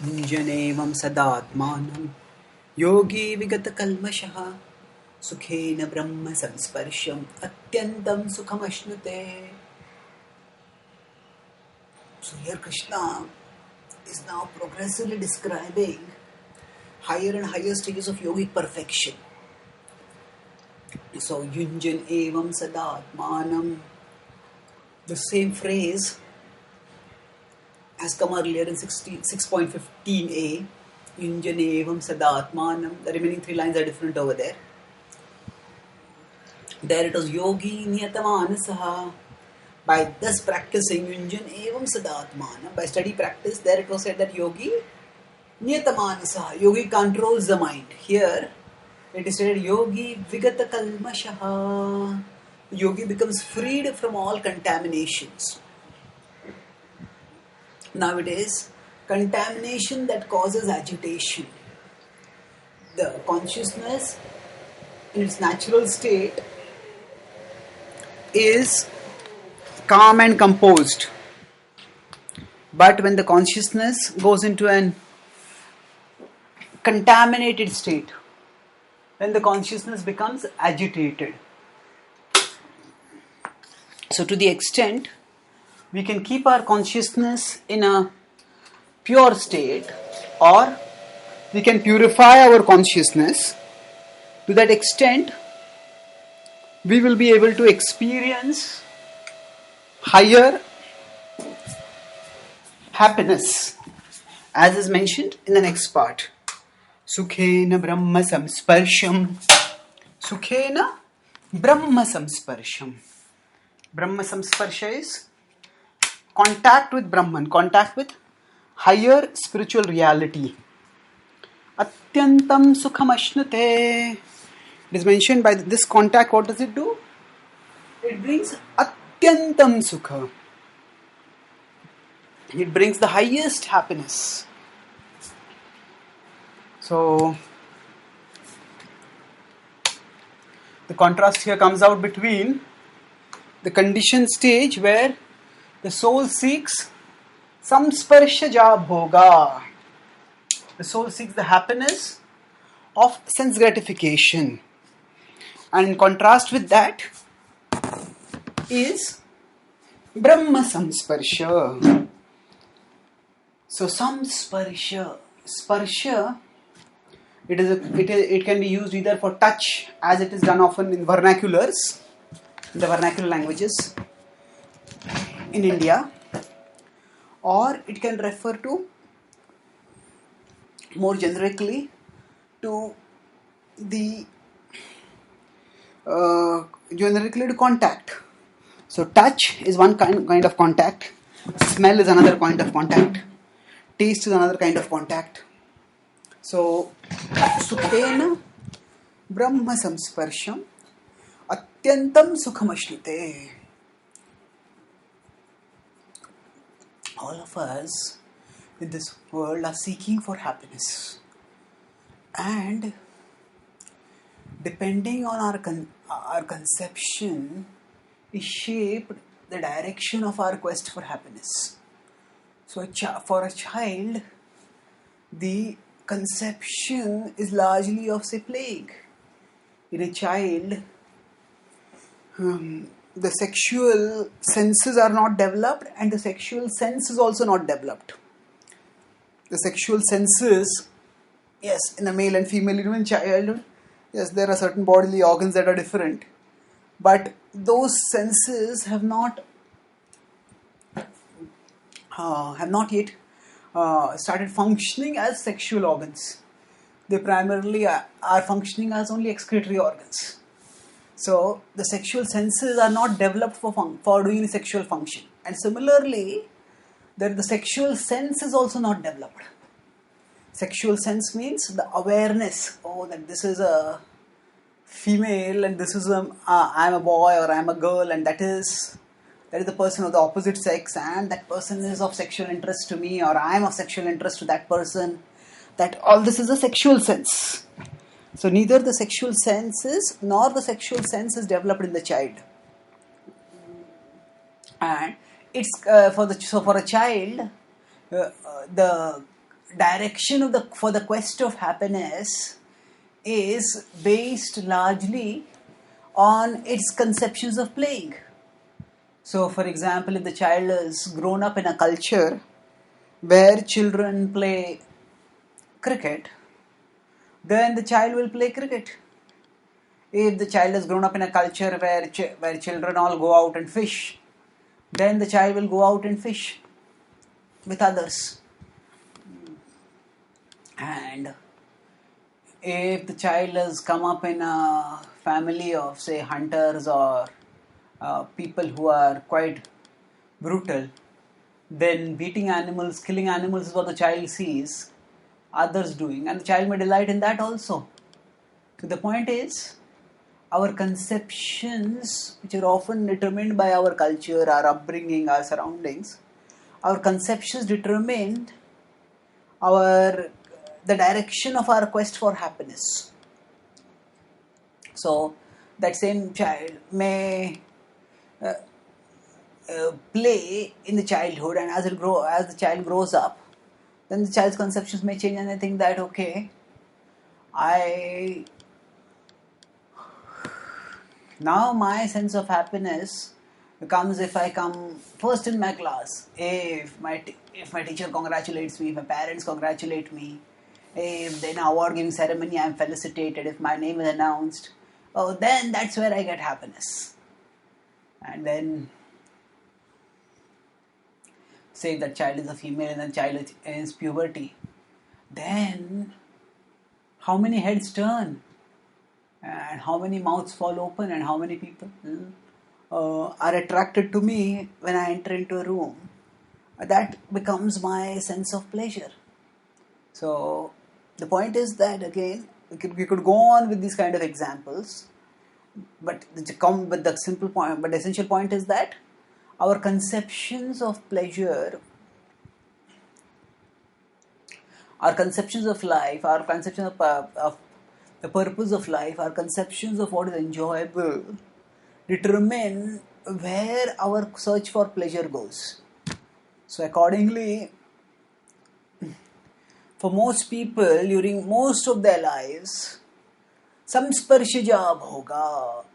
युञ्जनेवं सदात्मानं योगी विगतकल्मषः सुखेन ब्रह्म संस्पर्शम् अत्यन्तं सुखमश्नुते. So here Krishna is now progressively describing higher and higher stages of yogic perfection. So Yunjan evam sadatmanam, the same phrase has come earlier in 6.15a. Yunjan evam sadatmanam. The remaining three lines are different over there. There it was yogi niyatamanasah. By thus practicing Yunjan evam sadatmanam, by steady practice, there it was said that yogi niyatamanasah, yogi controls the mind. Here it is said yogi vigata kalmashaha, yogi becomes freed from all contaminations. Nowadays, contamination that causes agitation. The consciousness in its natural state is calm and composed. But when the consciousness goes into an contaminated state, then the consciousness becomes agitated. So to the extent we can keep our consciousness in a pure state, or we can purify our consciousness, to that extent we will be able to experience higher happiness, as is mentioned in the next part. Sukhena Brahma Samsparsham. Sukhena Brahma Samsparsham. Brahma Samsparsha is contact with Brahman, contact with higher spiritual reality. Atyantam Sukham Ashnute. It is mentioned by this contact, what does it do? It brings Atyantam Sukha. It brings the highest happiness. So, the contrast here comes out between the conditioned stage where the soul seeks samsparshaja bhoga. The soul seeks the happiness of sense gratification. And in contrast with that is Brahma Samsparsha. So Samsparsha, Sparsha, it can be used either for touch, as it is done often in vernaculars, in the vernacular languages in India, or it can refer to more generically to the contact. So touch is one kind of contact, smell is another kind of contact, taste is another kind of contact. So Sukhena Brahma Samsparsham Atyantam Sukhamashnute. All of us in this world are seeking for happiness, and depending on our conception is shaped the direction of our quest for happiness. So for a child, the conception is largely of, say, playing. In a child, the sexual senses are not developed, and the sexual sense is also not developed. The sexual senses, yes, in a male and female, even child, yes, there are certain bodily organs that are different, but those senses have not yet started functioning as sexual organs. They primarily are functioning as only excretory organs. So the sexual senses are not developed for doing sexual function. And similarly, the sexual sense is also not developed. Sexual sense means the awareness, that this is a female and this is I'm a boy or I'm a girl, and that is the person of the opposite sex, and that person is of sexual interest to me, or I am of sexual interest to that person. That all this is a sexual sense. So neither the sexual senses nor the sexual sense is developed in the child. And it's for a child, the direction of the quest of happiness is based largely on its conceptions of playing. So, for example, if the child is grown up in a culture where children play cricket, then the child will play cricket. If the child has grown up in a culture where children all go out and fish, then the child will go out and fish with others. And if the child has come up in a family of, say, hunters or people who are quite brutal, then beating animals, killing animals is what the child sees others doing, and the child may delight in that also. So the point is, our conceptions, which are often determined by our culture, our upbringing, our surroundings, our conceptions determine the direction of our quest for happiness. So that same child may play in the childhood, and as the child grows up, then the child's conceptions may change, and they think that, okay, now my sense of happiness comes if I come first in my class, if my teacher congratulates me, if my parents congratulate me, if in an award giving ceremony I am felicitated, if my name is announced, then that's where I get happiness. And then, say that child is a female and the child is puberty, then how many heads turn, and how many mouths fall open, and how many people are attracted to me when I enter into a room. That becomes my sense of pleasure. So the point is that, again, we could go on with these kind of examples, but the simple point, but the essential point is that our conceptions of pleasure, our conceptions of life, our conceptions of the purpose of life, our conceptions of what is enjoyable determine where our search for pleasure goes. So accordingly, for most people during most of their lives, samsparsha jab hoga.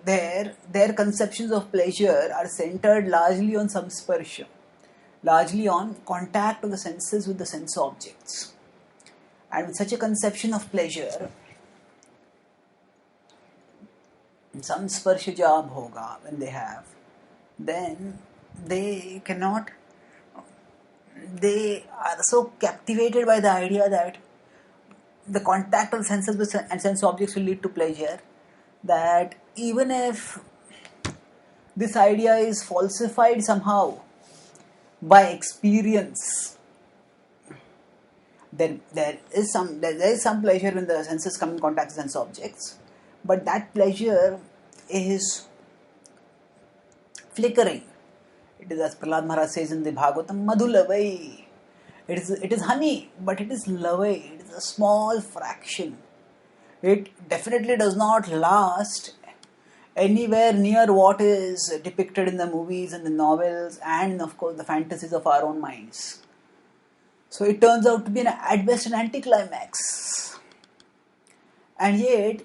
Their conceptions of pleasure are centered largely on samsparsha, largely on contact of the senses with the sense objects. And with such a conception of pleasure, samsparsha jab hoga, when they have, then they are so captivated by the idea that the contact of senses and sense objects will lead to pleasure, that even if this idea is falsified somehow by experience, then there is some pleasure when the senses come in contact with sense objects, but that pleasure is flickering. It is, as Prahlad Maharaj says in the Bhagavatam, madhulavai. It is honey, but it is lavai. It is a small fraction. It definitely does not last anywhere near what is depicted in the movies and the novels and, of course, the fantasies of our own minds. So it turns out to be at best an anticlimax. And yet,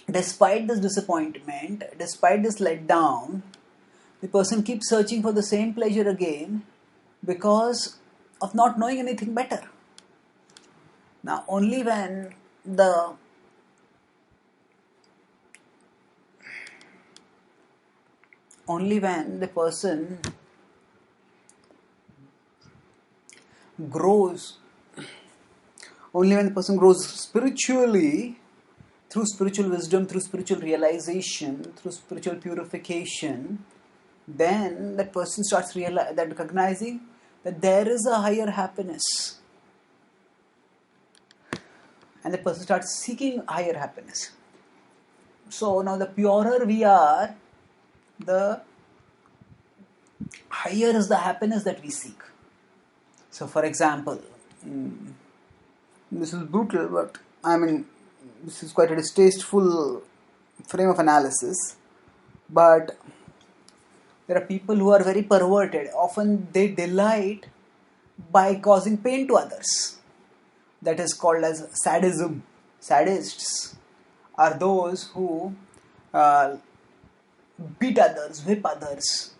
despite this disappointment, despite this letdown, the person keeps searching for the same pleasure again because of not knowing anything better. Now, only when the person grows, spiritually, through spiritual wisdom, through spiritual realization, through spiritual purification, then that person starts recognizing that there is a higher happiness. And the person starts seeking higher happiness. So now the purer we are, the higher is the happiness that we seek. So for example, this is brutal, but this is quite a distasteful frame of analysis. But there are people who are very perverted. Often they delight by causing pain to others. That is called as sadism. Sadists are those who uh, beat others, whip others,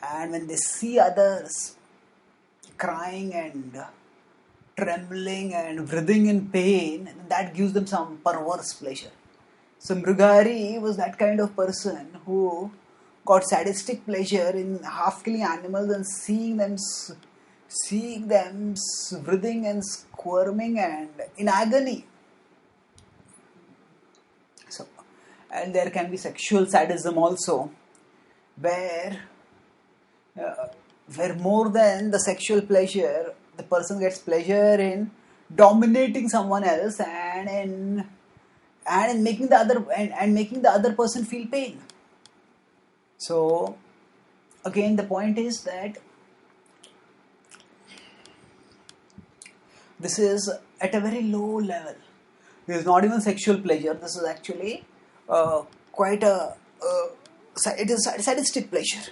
and when they see others crying and trembling and writhing in pain, that gives them some perverse pleasure. So Mrugari was that kind of person who got sadistic pleasure in half killing animals and seeing them writhing and squirming and in agony. So, and there can be sexual sadism also, where where more than the sexual pleasure, the person gets pleasure in dominating someone else and in making making the other person feel pain. So again, the point is that this is at a very low level. This is not even sexual pleasure. This is actually quite it is sadistic pleasure.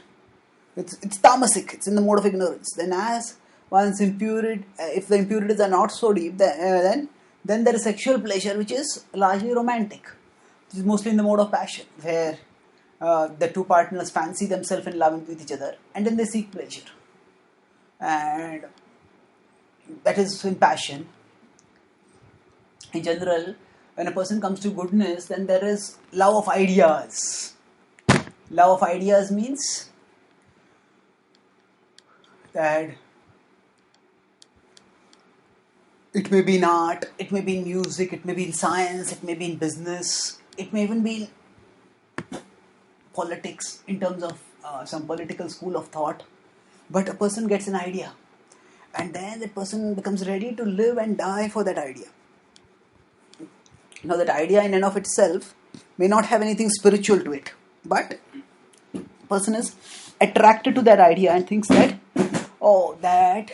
It's tamasic. It's in the mode of ignorance. Then, as once if the impurities are not so deep, then there is sexual pleasure, which is largely romantic. Which is mostly in the mode of passion, where the two partners fancy themselves in love with each other, and then they seek pleasure, and that is in passion. In general, when a person comes to goodness, then there is love of ideas. Love of ideas means that it may be in art, it may be in music, it may be in science, it may be in business, it may even be in politics in terms of some political school of thought. But a person gets an idea, and then that person becomes ready to live and die for that idea. Now, that idea in and of itself may not have anything spiritual to it, but the person is attracted to that idea and thinks that, oh, that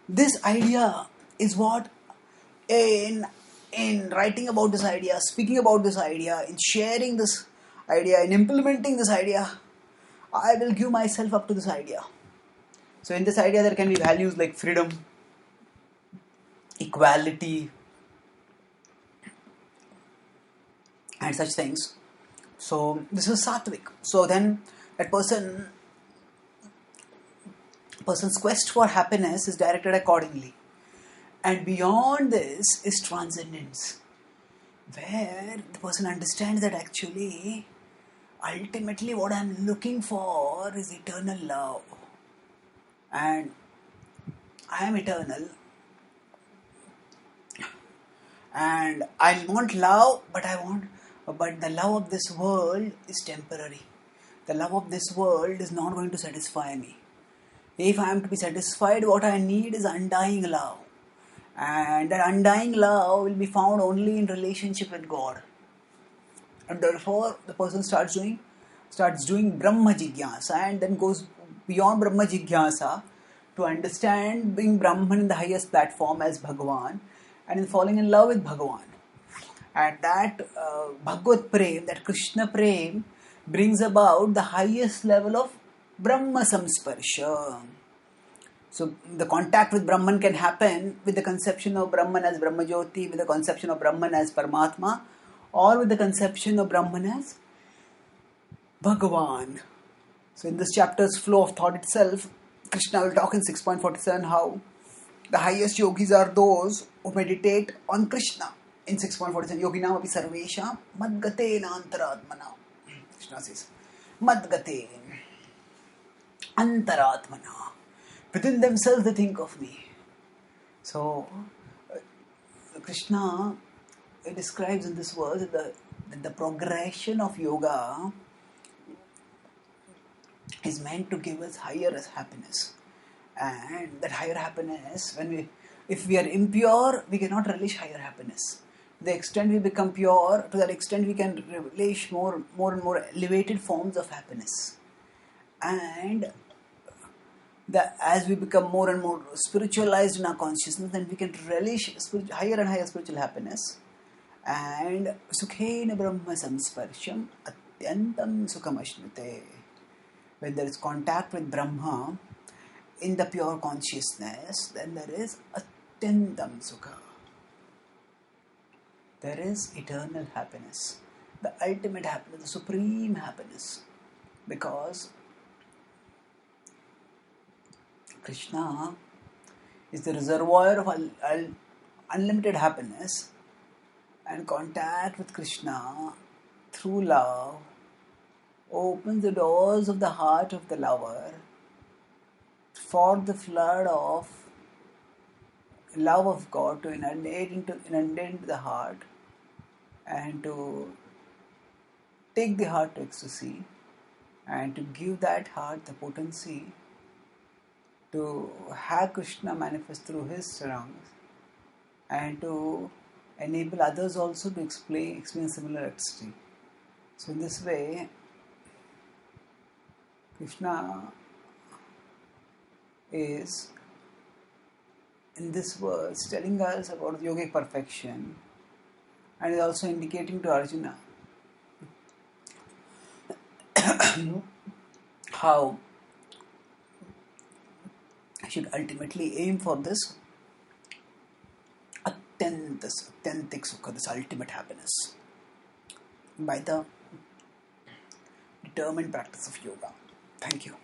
this idea is what in writing about this idea, speaking about this idea, in sharing this idea, in implementing this idea, I will give myself up to this idea. So in this idea there can be values like freedom, equality, and such things. So this is sattvic. So then that person's quest for happiness is directed accordingly. And beyond this is transcendence, where the person understands that actually, ultimately what I am looking for is eternal love. And I am eternal. And I want love, but the love of this world is temporary. The love of this world is not going to satisfy me. If I am to be satisfied, what I need is undying love. And that undying love will be found only in relationship with God. And therefore, the person starts doing Brahma Jigyasa, and then goes beyond Brahma Jigyasa to understand being Brahman in the highest platform as Bhagavan, and in falling in love with Bhagavan. And that Bhagavad Prem, that Krishna Prem, brings about the highest level of Brahma Samsparsha. So the contact with Brahman can happen with the conception of Brahman as Brahma Jyoti, with the conception of Brahman as Paramatma, or with the conception of Brahman as Bhagavan. So in this chapter's flow of thought itself, Krishna will talk in 6.47 how the highest yogis are those who meditate on Krishna. In 6.47, Yoginam api sarvesham madgatena antaratmana. Krishna says, madgatena antaratmana. Within themselves they think of me. So, Krishna describes in this verse that the progression of yoga is meant to give us higher happiness. And that higher happiness, if we are impure, we cannot relish higher happiness. To the extent we become pure, to that extent we can relish more and more elevated forms of happiness. And as we become more and more spiritualized in our consciousness, then we can relish higher and higher spiritual happiness. And sukhena brahma samsparsham atyantam sukhamashnute. When there is contact with Brahma, in the pure consciousness, then there is Atyantam Sukha. There is eternal happiness, the ultimate happiness, the supreme happiness. Because Krishna is the reservoir of unlimited happiness, and contact with Krishna through love opens the doors of the heart of the lover for the flood of love of God to inundate into the heart and to take the heart to ecstasy and to give that heart the potency to have Krishna manifest through his surroundings and to enable others also to experience similar ecstasy. So in this way, Krishna is in this verse telling us about yogic perfection and is also indicating to Arjuna how he should ultimately aim for this authentic sukha, this ultimate happiness, by the determined practice of yoga. Thank you.